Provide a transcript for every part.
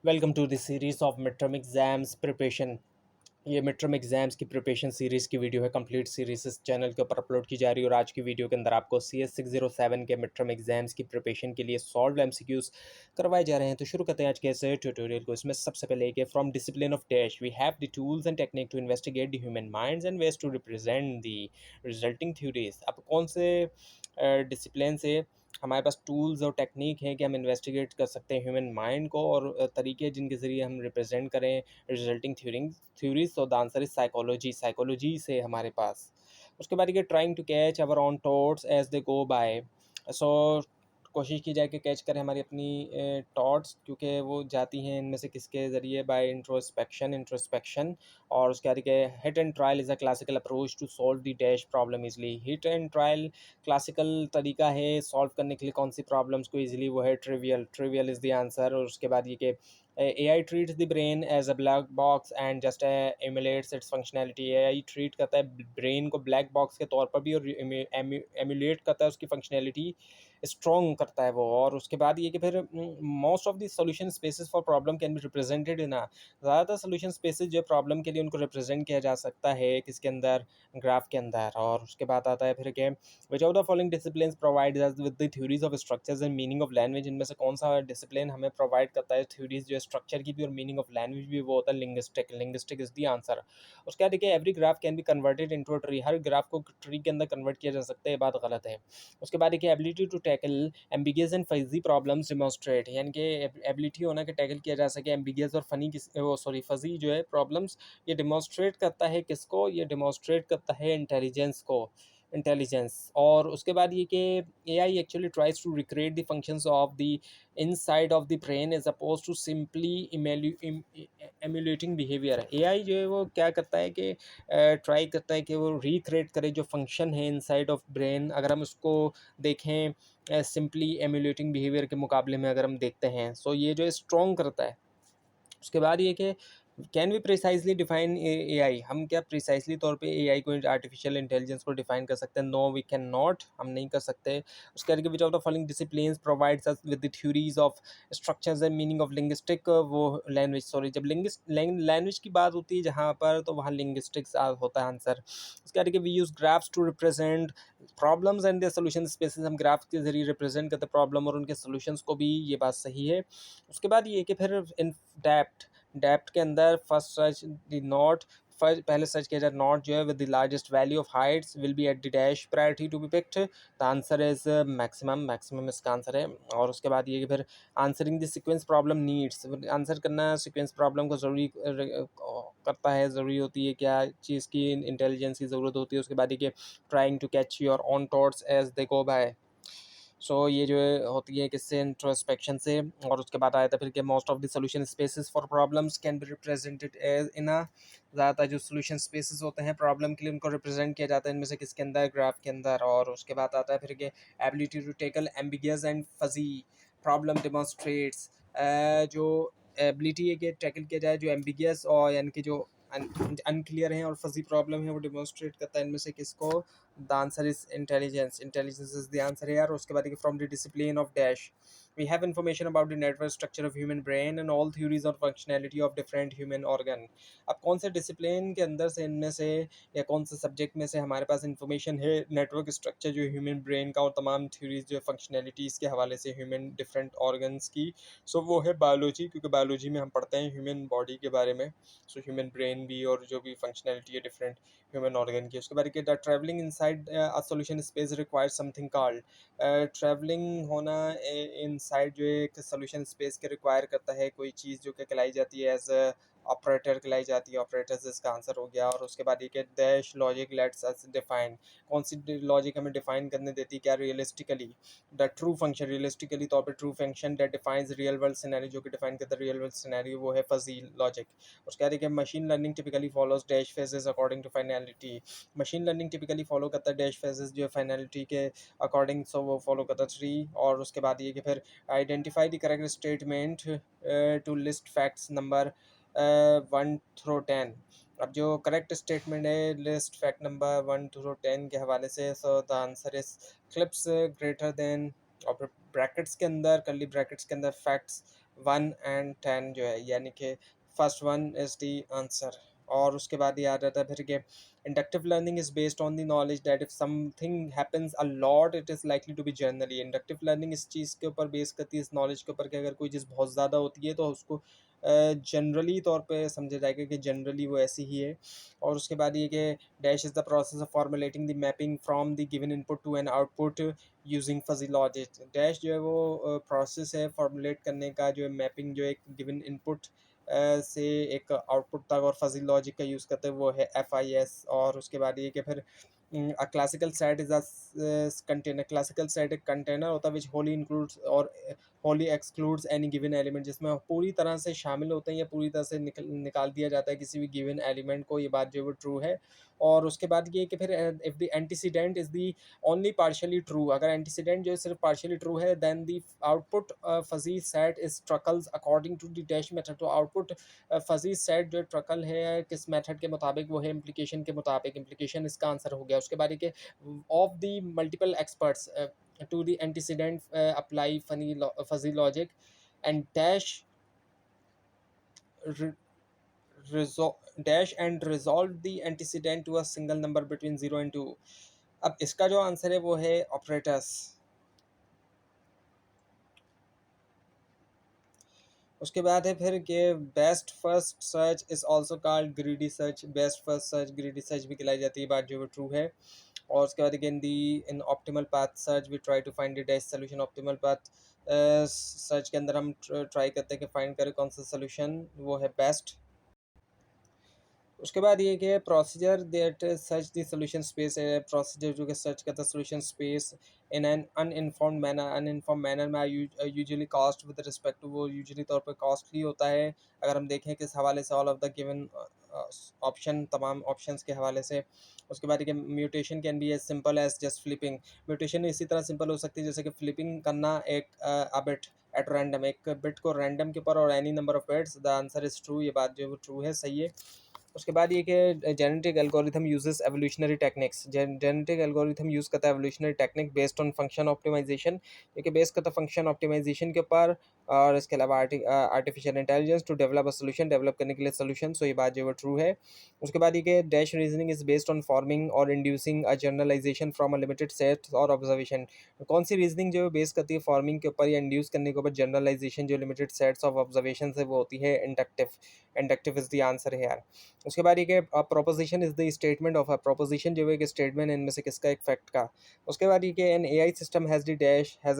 Welcome to this series of midterm exams preparation. ये midterm exams की preparation series की video है। Complete series इस channel के ऊपर अपलोड की जा रही है और आज की वीडियो के अंदर आपको CS 607 के मिड टर्म एग्जाम्स की प्रिपरेशन के लिए सॉल्व MCQs करवाए जा रहे हैं। तो शुरू करते हैं आज के इस ट्यूटोरियल को। इसमें सबसे पहले एक है from discipline of dash we have the tools and technique to investigate the human minds and ways to represent the resulting theories. अब कौन से डिसिप्लिन से हमारे पास टूल्स और टेक्निक हैं कि हम इन्वेस्टिगेट कर सकते हैं ह्यूमन माइंड को, और तरीके जिनके ज़रिए हम रिप्रेजेंट करें रिजल्टिंग थ्योरीज। तो the answer is psychology. Psychology से हमारे पास उसके बाद ये trying to catch our own thoughts as they go by. So कोशिश की जाए कि कैच करें हमारी अपनी थॉट्स, क्योंकि वो जाती हैं इनमें से किसके ज़रिए, बाय इंट्रोस्पेक्शन। और उसके बाद के hit and trial is a classical approach to solve the dash problem easily. Hit and trial classical तरीका है सॉल्व करने के लिए कौन सी प्रॉब्लम्स को इजीली, वो है ट्रिवियल इज़ द आंसर। और उसके बाद ये कि AI treats the brain as a black box and just emulates its functionality। AI treat करता है ब्रेन को ब्लैक बॉक्स के तौर पर भी, और एमुलेट करता है उसकी फंक्शनैलिटी, स्ट्रॉन्ग करता है वो। और उसके बाद ये कि फिर most of the solution spaces for problem can be represented इन ज़्यादातर सॉल्यूशन स्पेसेस जो प्रॉब्लम के लिए उनको रिप्रेजेंट किया जा सकता है किसके अंदर, ग्राफ के अंदर। और उसके बाद आता है फिर कि which of the following discipline provide with the theories of structures and meaning of language. इनमें से कौन सा डिसिप्लिन हमें प्रोवाइड करता है थ्योरीज जो स्ट्रक्चर की भी और मीनिंग ऑफ लैंग्वेज भी, वो होता है लिंग्विस्टिक इज द आंसर। उसके बाद देखिए every graph can be converted into a tree. Her graph को ट्री के अंदर कन्वर्ट किया जा सकता है, ये बात गलत है। उसके बाद देखिए ability to tackle ambiguous and fuzzy problems demonstrate, यानी कि एबिलिटी होना कि टैकल किया जा सके एम्बिगियस और फजी जो है प्रॉब्लम्स, ये डेमोस्ट्रेट करता है किसको, ये डेमोस्ट्रेट करता है इंटेलिजेंस को, इंटेलिजेंस। और उसके बाद ये कि AI actually tries to recreate the functions of the inside of the brain as opposed to simply emulating behaviour. AI जो है वो क्या करता है कि ट्राई करता है कि वो रिक्रिएट करे जो फंक्शन है इनसाइड ऑफ ब्रेन। अगर हम उसको देखें सिंपली एम्यूलेटिंग बिहेवियर के मुकाबले में अगर हम देखते हैं, सो ये जो है स्ट्रॉन्ग करता है। उसके बाद ये कि can we precisely define AI, हम क्या प्रिसाइजली तौर पे AI को, आर्टिफिशियल इंटेलिजेंस को डिफाइन कर सकते हैं? नो वी कैन नॉट, हम नहीं कर सकते। उसके आगे विच of the following disciplines provides us with the theories of structures and meaning of linguistic, वो लैंग्वेज, सॉरी, जब लैंग्वेज की बात होती है जहाँ पर, तो वहाँ लिंग्विस्टिक्स होता है आंसर। उसके आगे we use graphs to represent problems and their solution spaces, हम ग्राफ के जरिए रिप्रेजेंट करते हैं प्रॉब्लम और उनके सॉल्यूशंस को भी, ये बात सही है। उसके बाद ये कि फिर इन डेप्थ के अंदर फर्स्ट सर्च द नॉट, पहले सर्च किया जाए नॉट जो है with the largest value of heights will be at the dash priority to be picked. The answer is maximum इसका आंसर है। और उसके बाद ये कि फिर answering the sequence problem needs, answer करना सीक्वेंस प्रॉब्लम को ज़रूरी करता है, ज़रूरी होती है क्या चीज़ की, इंटेलिजेंस की ज़रूरत होती है। उसके बाद ये कि trying to catch your own thoughts as they go by. So ये जो है होती है किससे, इंट्रोस्पेक्शन से। और उसके बाद आया था फिर कि most of the solution spaces for problems can be represented as in a, ज़्यादातर जो सॉल्यूशन स्पेसेस होते हैं प्रॉब्लम के लिए उनको रिप्रेजेंट किया जाता है इनमें से किसके अंदर, ग्राफ के अंदर। और उसके बाद आता है फिर कि ability to tackle ambiguous and fuzzy problem demonstrates, जो एबिलिटी है कि टैकल किया जाए जो एम्बिगियस और यानी कि जो अनक्लियर हैं और फजी प्रॉब्लम है, वो डेमोन्स्ट्रेट करता है इनमें से किसको। The answer is intelligence, intelligence is the answer है यार। उसके बाद from the discipline of dash we have information about the network structure of human brain and all theories of functionality of different human organ. अब कौन से discipline के अंदर से, इनमें से या कौन से सब्जेक्ट में से हमारे पास इंफॉर्मेशन है नेटवर्क स्ट्रक्चर जो ह्यूमन ब्रेन का और तमाम थ्योरीज जो फंक्शनैलिटीज़ के हवाले से ह्यूमन डिफरेंट ऑर्गन्स की। सो वो है बायोलॉजी, क्योंकि बायोलॉजी में हम पढ़ते हैं ह्यूमन बॉडी के बारे में, सो ह्यूमन ब्रेन भी और जो भी फंक्शनैलिटी है डिफरेंट ह्यूमन ऑर्गन की। उसके बाद कि the travelling inside a solution space require something called, travelling होना इनसाइड जो है एक सॉल्यूशन स्पेस के रिक्वायर करता है कोई चीज़ जो कि कहलाई जाती है एज ऑपरेटर कहलाई जाती है, ऑपरेटर्स इसका आंसर हो गया। और उसके बाद ये कि dash logic let's us define, कौन सी लॉजिक हमें डिफाइन करने देती है क्या, realistically the true function, realistically तौर पे true function that defines real world scenario, जो कि डिफाइन करता है रियल वर्ल्ड सिनेरियो, वो है फजी लॉजिक। उसके बाद देखिए machine learning typically follows dash phases according to finality, machine learning typically follow करता है डैश फेजेस जो है फाइनलिटी के अकॉर्डिंग, सो वो फॉलो करता है थ्री। और उसके बाद ये कि फिर identify the correct statement to list facts number 1 through 10। अब जो करेक्ट स्टेटमेंट है लिस्ट फैक्ट नंबर 1 through 10 के हवाले से, so the answer is CLIPS greater than, और ब्रैकेट्स के अंदर, कर्ली ब्रैकेट्स के अंदर फैक्ट्स 1 एंड 10 जो है, यानी कि first one is the answer. और उसके बाद ये आ जाता है फिर कि inductive learning is based on the knowledge that if something happens a lot it is likely to be generally. Inductive learning इस चीज़ के ऊपर बेस करती है, इस नॉलेज के ऊपर, कि अगर कोई चीज़ बहुत ज़्यादा होती है तो उसको जनरली तौर पे समझा जाएगा कि जनरली वो ऐसी ही है। और उसके बाद ये कि dash is the process of formulating the mapping from the given input to an output using fuzzy logic. Dash जो है वो प्रोसेस है फॉर्मुलेट करने का, जो है मैपिंग जो एक गिवन इनपुट से एक आउटपुट तक, और फजी लॉजिक का यूज़ करते हैं वो है FIS। और उसके बाद ये कि फिर classical set is a container. Classical set एक कंटेनर होता है विच होली इंक्लूड्स और Holi excludes any given element, जिसमें पूरी तरह से शामिल होते हैं या पूरी तरह से निकाल दिया जाता है किसी भी गिवन एलिमेंट को। ये बात जो है वो ट्रू है। और उसके बाद ये कि फिर if the antecedent is the only partially true, अगर एंटीसीडेंट जो है सिर्फ पार्शियली ट्रू है, then the output fuzzy set is ट्रकल्स according to the dash method. तो आउटपुट फजी सेट जो ट्रकल है किस मेथड के मुताबिक, वो है इम्प्लीकेशन के मुताबिक। इम्प्लीकेशन इसका आंसर हो गया। उसके बाद ये of the multiple experts to the antecedent apply fuzzy logic and re- dash and resolve the antecedent to a single number between 0 and 2। अब इसका जो आंसर है वो है ऑपरेटर्स। उसके बाद है फिर कि best first search is also called greedy search. Best first search greedy search भी कहलाई जाती है, बात जो है ट्रू है। और उसके बाद again the in optimal path search we try to find the best solution. Optimal path search के अंदर हम ट्राई करते हैं कि फाइंड करें कौन सा सोल्यूशन वो है बेस्ट। उसके बाद ये कि procedure that search the solution space है। प्रोसीजर जो कि सर्च करता है solution space in an uninformed manner. Uninformed manner में usually cost with respect to, वो यूजुअली तौर पर कॉस्टली होता है अगर हम देखें किस हवाले से, all of the given option, तमाम ऑप्शंस के हवाले से। उसके बाद ये mutation can be as simple as just flipping. Mutation इसी तरह सिंपल हो सकती है जैसे कि फ्लिपिंग करना एक बिट एट रैंडम, एक बिट को रैंडम के ऊपर और any number of bits. The answer is true, ये बात जो है वो ट्रू है, सही है। उसके बाद ये कि genetic algorithm uses evolutionary techniques. Genetic algorithm use करता है evolutionary technique based on function optimization, ये बेस करता है फंक्शन ऑप्टिमाइजेशन के ऊपर। और इसके अलावा artificial intelligence to develop a solution, develop करने के लिए सोल्यूशन। सो ये बात जो है वो ट्रू है। उसके बाद ये कि dash reasoning is based on forming और inducing a generalisation from a limited set और ऑब्जर्वेशन। कौन सी रीजनिंग जो है बेस करती है फॉर्मिंग के ऊपर या इंड्यूस करने के ऊपर जनरलाइजेशन, जो लिमिटेड सेट्स ऑफ ऑब्जर्वेशन है वो होती है inductive. Inductive is the answer है यार। उसके बाद ये कि proposition is the statement of a proposition, जो है एक स्टेटमेंट इनमें से किसका, एक फैक्ट का। उसके बाद ये कि an AI system has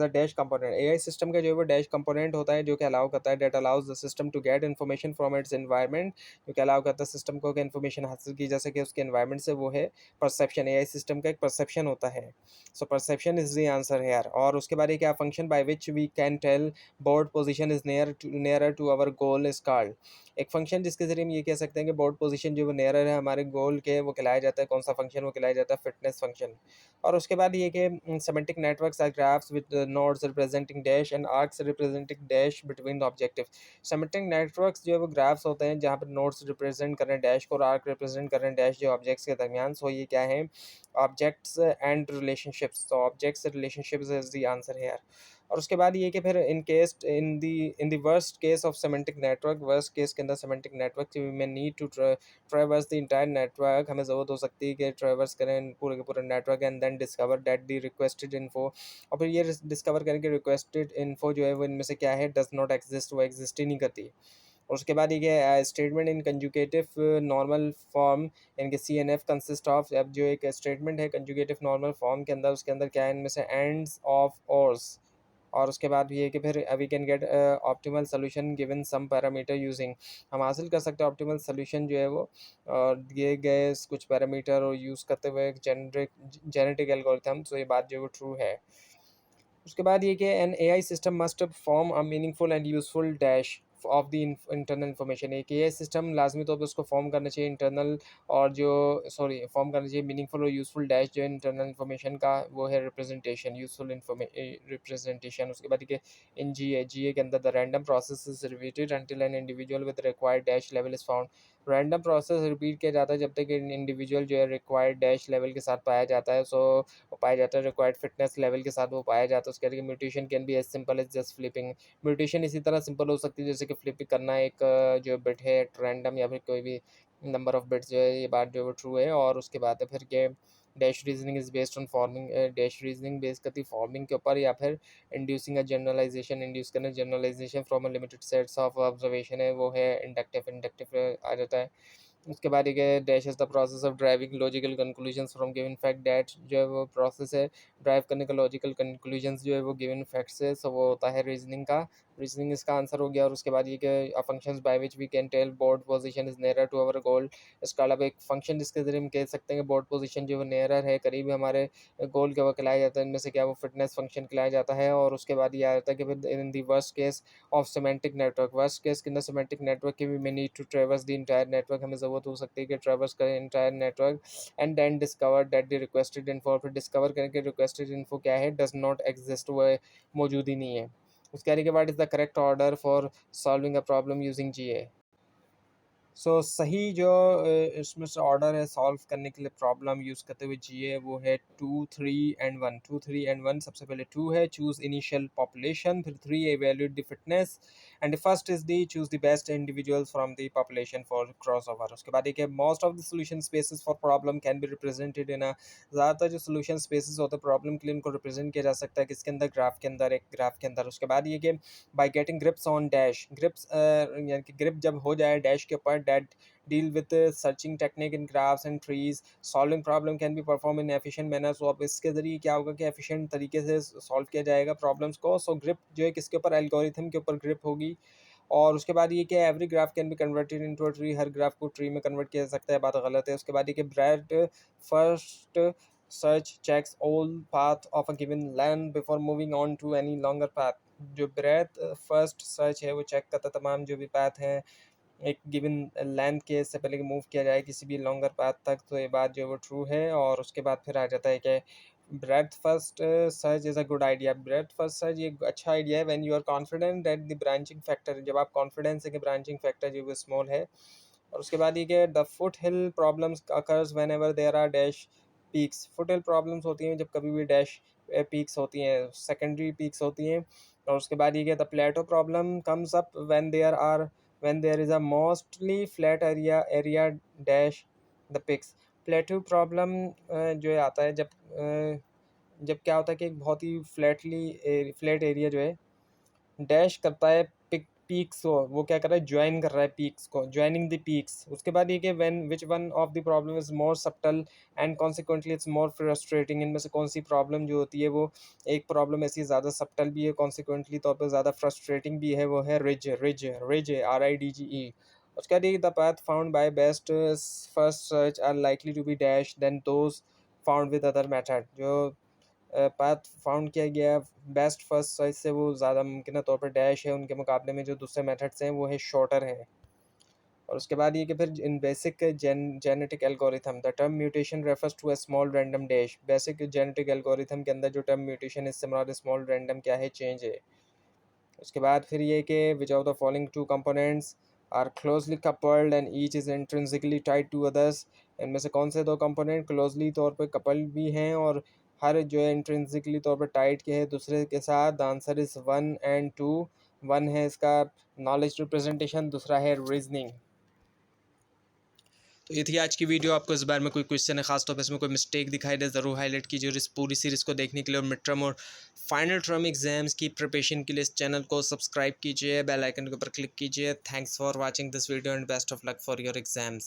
a dash component. AI system का जो है वो डैश कंपोनेंट होता है जो कि अलाउ करता है, that allows the system to get information from its environment, जो कि अलाउ करता है सिस्टम को कि इन्फॉर्मेशन हासिल की जा सके उसके एनवायरनमेंट से, वो है परसेप्शन। एआई सिस्टम का एक परसेप्शन होता है। So perception is the answer है यार। और उसके बाद ये क्या function by which we can tell board position is nearer to our goal is called. एक फंक्शन जिसके ज़रिए हम ये कह सकते हैं कि बोर्ड पोजीशन जो वो नियरर है हमारे गोल के, वो कहलाया जाता है, कौन सा फंक्शन, वो कहलाया जाता है फिटनेस फंक्शन। और उसके बाद ये कि semantic networks are graphs with nodes representing dash and arcs representing dash between the objective. Semantic networks जो है वो ग्राफ्स होते हैं जहाँ पर नोड्स रिप्रेजेंट कर रहे हैं डैश को और आर्क रिप्रेजेंट कर रहे हैं डैश जो ऑब्जेक्ट्स के दरमियान। सो ये क्या है, ऑब्जेक्ट्स एंड रिलेशनशिप्स। तो objects relationships is the answer है यार। और उसके बाद ये कि फिर in the worst case of semantic network, worst case के अंदर semantic network we may need to traverse the entire network, हमें ज़रूरत हो सकती है कि ट्रैवर्स करें पूरे के पूरे network and then discover that the requested info. और फिर ये डिस्कवर करें कि रिक्वेस्टेड इन्फो जो है वो इनमें से क्या है, डज नॉट एग्जिस्ट, वो एग्जिस्ट ही नहीं करती। और उसके बाद ये statement in conjugative normal form इनके CNF कंसिस्ट ऑफ। अब जो एक स्टेटमेंट है कंजुगेटिव नॉर्मल फॉर्म के अंदर, उसके अंदर क्या है, इनमें से एंड्स ऑफ ऑर्स। और उसके बाद भी है कि फिर we can get optimal solution given some parameter using. हम हासिल कर सकते हैं ऑप्टिमल सोल्यूशन जो है वो और दिए गए कुछ पैरामीटर और यूज़ करते हुए एक जेनेटिक एल्गोरिथम। तो ये बात जो है वो ट्रू है। उसके बाद ये कि an AI system must form a meaningful and useful dash of the internal information. एक एआई सिस्टम लाजमी तौर पर उसको फॉर्म करना चाहिए इंटरनल और जो फॉर्म करना चाहिए मीनिंगफुल और यूजफुल डैश जो इंटरनल इन्फॉर्मेशन का, वो है रिप्रेजेंटेशन, यूजफुल रिप्रेजेंटेशन। उसके बाद ये इन जी ए के अंदर the random process is repeated until an individual with required dash level is found. Random process repeat किया जाता है जब तक इंडिविजुअल जो है रिक्वायर्ड डैश लेवल के साथ पाया जाता है। सो वो पाया जाता है रिक्वायर्ड फिटनेस लेवल के साथ वो पाया जाता है। उसके आगे mutation can be as simple as just flipping. Mutation इसी तरह सिंपल हो सकती है जैसे कि फ्लिप करना एक जो बिट है रैंडम या फिर कोई भी नंबर ऑफ बिट्स जो है, ये बात जो है वो ट्रू है। और उसके बाद है फिर ये dash reasoning is based on forming, dash reasoning base करती है फॉर्मिंग के ऊपर, या फिर इंड्यूसिंग अ जनरलाइजेशन, इंड्यूस करना generalization from a limited sets of observation है वो है इंडक्टिव। इंडक्टिव आ जाता है। उसके बाद एक है dash is the process of driving logical conclusions from given fact. That जो है वो प्रोसेस है ड्राइव करने का लॉजिकल कंक्लूजन्स जो है वो गिवन फैक्ट से। सो वो होता है रीजनिंग का। रीजनिंग इसका आंसर हो गया। और उसके बाद ये कि functions by which we can tell board position is nearer to our goal. इसका अलावा एक फंक्शन जिसके जरिए हम कह सकते हैं कि बोर्ड पोजीशन जो है वो नियरर है, करीब हमारे गोल के वो खिलाया जाता है। इनमें से क्या वो फिटनेस फंक्शन खिलाया जाता है। और उसके बाद ये आ जाता है कि फिर in the worst case of semantic network, worst case के अंदर सिमेंटिक नेटवर्क की भी may need to traverse the entire network, हमें ज़रूरत हो सकती है कि ट्रेवर्स करें entire network. And then discover that the requested info, फिर डिस्कवर करें कि रिक्वेस्टेड इन्फो क्या है, डज नॉट एग्जिस्ट, वो मौजूद ही नहीं है। उसके आगे के बाद is the correct order for solving a problem using GA। सो सही जो इसमें से ऑर्डर है सॉल्व करने के लिए प्रॉब्लम यूज़ करते हुए GA वो है 2 3 एंड 1। 2 3 एंड 1, सबसे पहले 2 है चूज़ इनिशियल पॉपुलेशन, फिर 3 evaluate the fitness, and first is the choose the best individuals from the population for crossover. उसके बाद एक है most of the solution spaces for problem can be represented in a, ज़्यादातर जो solution spaces होते हैं problem के लिए उनको रिप्रेजेंट किया जा सकता है किसके अंदर, ग्राफ के अंदर, एक ग्राफ के अंदर। उसके बाद ये कि by getting grips on dash, grips यानी कि ग्रिप जब हो जाए डैश के ऊपर, that deal with searching technique in graphs and trees, solving problem can be performed in efficient manner। so अब इसके ज़रिए क्या होगा कि efficient तरीके से सॉल्व किया जाएगा प्रॉब्लम्स को। सो ग्रिप जो है किसके ऊपर, एल्गोरिथम के ऊपर ग्रिप होगी। और उसके बाद ये कि every graph can be converted into a tree, her graph को ट्री में कन्वर्ट किया जा सकता है, बात गलत है। उसके बाद ये कि breadth first search checks all path of a given length before moving on to any longer path. जो ब्रेड फर्स्ट सर्च है वो चेक करता तमाम जो भी पाथ हैं एक गिवन लेंथ के, इससे पहले कि मूव किया जाए किसी भी लॉन्गर पाथ तक। तो ये बात जो है वो ट्रू है। और उसके बाद फिर आ जाता है कि breadth first search is a good idea. Breadth first search ये अच्छा आइडिया है when you are confident that the branching factor, जब आप कॉन्फिडेंस है कि ब्रांचिंग फैक्टर जो है स्मॉल है। और उसके बाद ये कि the foothill problems occurs whenever there are dash peaks. Foothill problems होती हैं जब कभी भी डैश पीक्स होती हैं, सेकेंडरी पीक्स होती हैं। और उसके बाद ये कि the plateau problem comes up when there are, when there is a mostly flat area dash the peaks। प्लेटू problem जो है आता है जब क्या होता है कि एक बहुत ही फ्लैट एरिया जो है डैश करता है पीक्स को, वो क्या कर रहा है, ज्वाइन कर रहा है पीक्स को, ज्वाइनिंग द पीक्स। उसके बाद ये कि when which one of the problem is more subtle and consequently it's more frustrating. इनमें से कौन सी प्रॉब्लम जो होती है वो एक प्रॉब्लम ऐसी ज़्यादा सब्टल भी है, कॉन्सिक्वेंटली तौर पर ज़्यादा फ्रस्ट्रेटिंग भी है, वो है रिज रिज रिज RIDGE। उसके बाद ये the path found by best first search are likely to be dash than those found with other method. जो पाथ फाउंड किया गया बेस्ट फर्स्ट सर्च से वो ज़्यादा मुमकिन तौर पर डैश है उनके मुकाबले में जो दूसरे मेथड्स हैं वो है शॉर्टर है। और उसके बाद ये कि फिर in basic genetic algorithm the term mutation refers to a small random dash. Basic genetic algorithm के अंदर जो टर्म म्यूटेशन इससे मुराद स्मॉल रैंडम क्या है, चेंज है। उसके बाद फिर ये कि which of the following two components are closely coupled and each is intrinsically tied to others. इनमें से कौन से दो कंपोनेंट क्लोजली तौर पर कपल्ड भी हैं और हर जो है इंट्रिंसिकली तौर पर टाइड के है दूसरे के साथ। The answer is 1 and 2। 1 है इसका नॉलेज रिप्रेजेंटेशन, दूसरा है रीजनिंग। तो ये थी आज की वीडियो। आपको इस बार में कोई क्वेश्चन है खास तौर पर इसमें कोई मिस्टेक दिखाई दे ज़रूर हाईलाइट कीजिए। और इस पूरी सीरीज़ को देखने के लिए और मिड टर्म और फाइनल टर्म एग्जाम्स की प्रिपरेशन के लिए इस चैनल को सब्सक्राइब कीजिए, बेल आइकन के ऊपर क्लिक कीजिए। Thanks for watching this video and best of luck for your exams.